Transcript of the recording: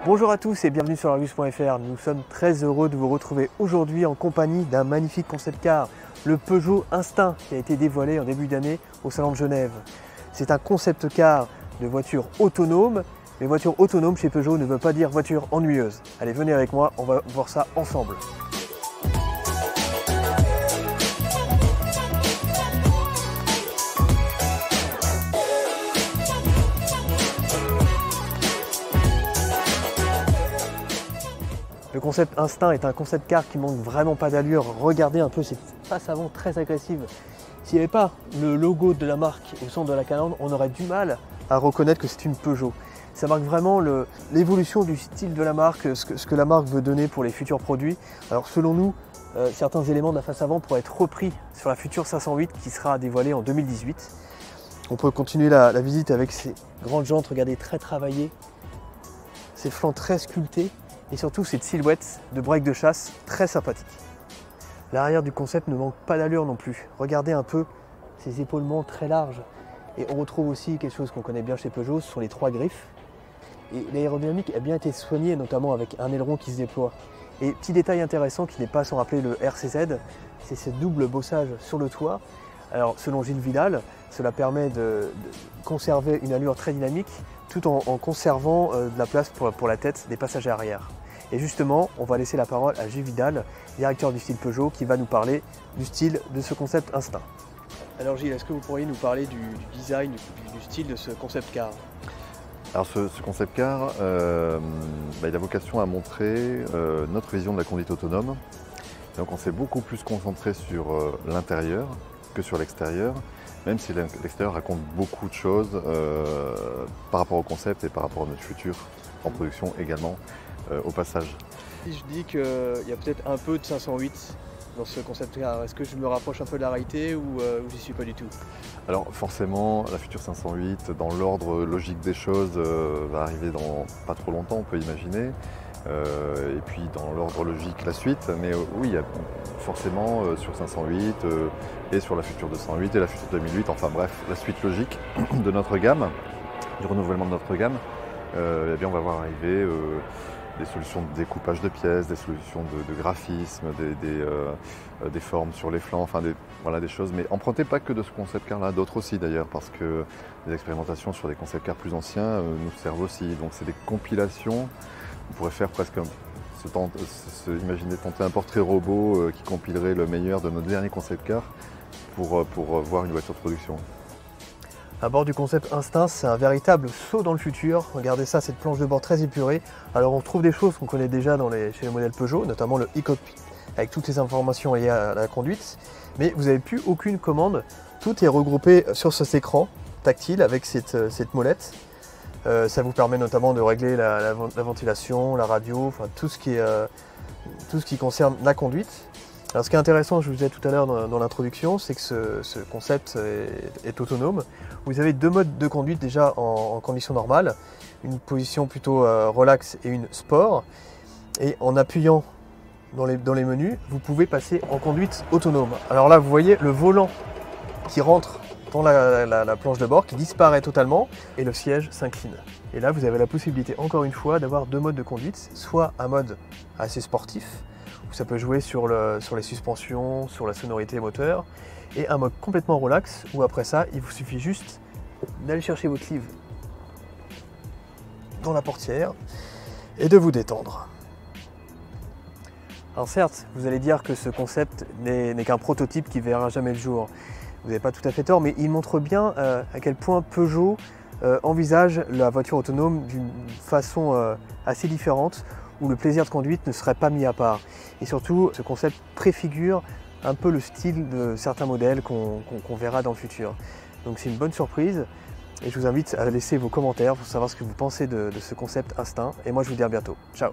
Bonjour à tous et bienvenue sur Argus.fr. Nous sommes très heureux de vous retrouver aujourd'hui en compagnie d'un magnifique concept car, le Peugeot Instinct, qui a été dévoilé en début d'année au Salon de Genève. C'est un concept car de voiture autonome, mais voiture autonome chez Peugeot ne veut pas dire voiture ennuyeuse. Allez, venez avec moi, on va voir ça ensemble. Le concept Instinct est un concept car qui manque vraiment pas d'allure. Regardez un peu cette face avant très agressive. S'il n'y avait pas le logo de la marque au centre de la calandre, on aurait du mal à reconnaître que c'est une Peugeot. Ça marque vraiment l'évolution du style de la marque, ce que la marque veut donner pour les futurs produits. Alors selon nous, certains éléments de la face avant pourraient être repris sur la future 508 qui sera dévoilée en 2018. On peut continuer la visite avec ces grandes jantes, regardez, très travaillées, ces flancs très sculptés. Et surtout cette silhouette de break de chasse très sympathique. L'arrière du concept ne manque pas d'allure non plus. Regardez un peu ces épaulements très larges. Et on retrouve aussi quelque chose qu'on connaît bien chez Peugeot, ce sont les trois griffes. Et l'aérodynamique a bien été soignée, notamment avec un aileron qui se déploie. Et petit détail intéressant qui n'est pas sans rappeler le RCZ, c'est ce double bossage sur le toit. Alors selon Gilles Vidal, cela permet de conserver une allure très dynamique tout en conservant de la place pour la tête des passagers arrière. Et justement, on va laisser la parole à Gilles Vidal, directeur du style Peugeot, qui va nous parler du style de ce concept Instinct. Alors Gilles, est-ce que vous pourriez nous parler du design, du style de ce concept car? Alors ce concept car, il a vocation à montrer notre vision de la conduite autonome. Donc on s'est beaucoup plus concentré sur l'intérieur que sur l'extérieur, même si l'extérieur raconte beaucoup de choses par rapport au concept et par rapport à notre futur en production également au passage. Si je dis qu'il y a peut-être un peu de 508 dans ce concept car, est-ce que je me rapproche un peu de la réalité ou j'y suis pas du tout? Alors forcément, la future 508, dans l'ordre logique des choses, va arriver dans pas trop longtemps, on peut imaginer. Et puis dans l'ordre logique la suite, mais oui, il y a forcément sur 508 et sur la future 208 et la future 2008, enfin bref, la suite logique de notre gamme, du renouvellement de notre gamme, eh bien on va voir arriver des solutions de découpage de pièces, des solutions de graphisme, des formes sur les flancs, enfin voilà, des choses, mais empruntées pas que de ce concept car là, d'autres aussi d'ailleurs, parce que les expérimentations sur des concept cars plus anciens nous servent aussi, donc c'est des compilations. On pourrait faire presque, imaginer tenter un portrait robot qui compilerait le meilleur de nos derniers concept cars pour voir une voiture de production. À bord du concept Instinct, c'est un véritable saut dans le futur. Regardez ça, cette planche de bord très épurée. Alors on trouve des choses qu'on connaît déjà chez les modèles Peugeot, notamment le e-cockpit, avec toutes les informations liées à la conduite. Mais vous n'avez plus aucune commande. Tout est regroupé sur cet écran tactile avec cette molette. Ça vous permet notamment de régler la ventilation, la radio, enfin tout ce qui concerne la conduite. Alors ce qui est intéressant, je vous disais tout à l'heure dans l'introduction, c'est que ce concept est autonome. Vous avez deux modes de conduite déjà en conditions normales, une position plutôt relax et une sport. Et en appuyant dans les menus, vous pouvez passer en conduite autonome. Alors là, vous voyez le volant qui rentre dans la planche de bord qui disparaît totalement et le siège s'incline. Et là, vous avez la possibilité, encore une fois, d'avoir deux modes de conduite, soit un mode assez sportif, où ça peut jouer sur les suspensions, sur la sonorité moteur, et un mode complètement relax, où après ça, il vous suffit juste d'aller chercher votre livre dans la portière et de vous détendre. Alors certes, vous allez dire que ce concept n'est qu'un prototype qui verra jamais le jour. Vous n'avez pas tout à fait tort, mais il montre bien à quel point Peugeot envisage la voiture autonome d'une façon assez différente, où le plaisir de conduite ne serait pas mis à part. Et surtout, ce concept préfigure un peu le style de certains modèles qu'on verra dans le futur. Donc c'est une bonne surprise, et je vous invite à laisser vos commentaires pour savoir ce que vous pensez de ce concept Instinct. Et moi je vous dis à bientôt. Ciao!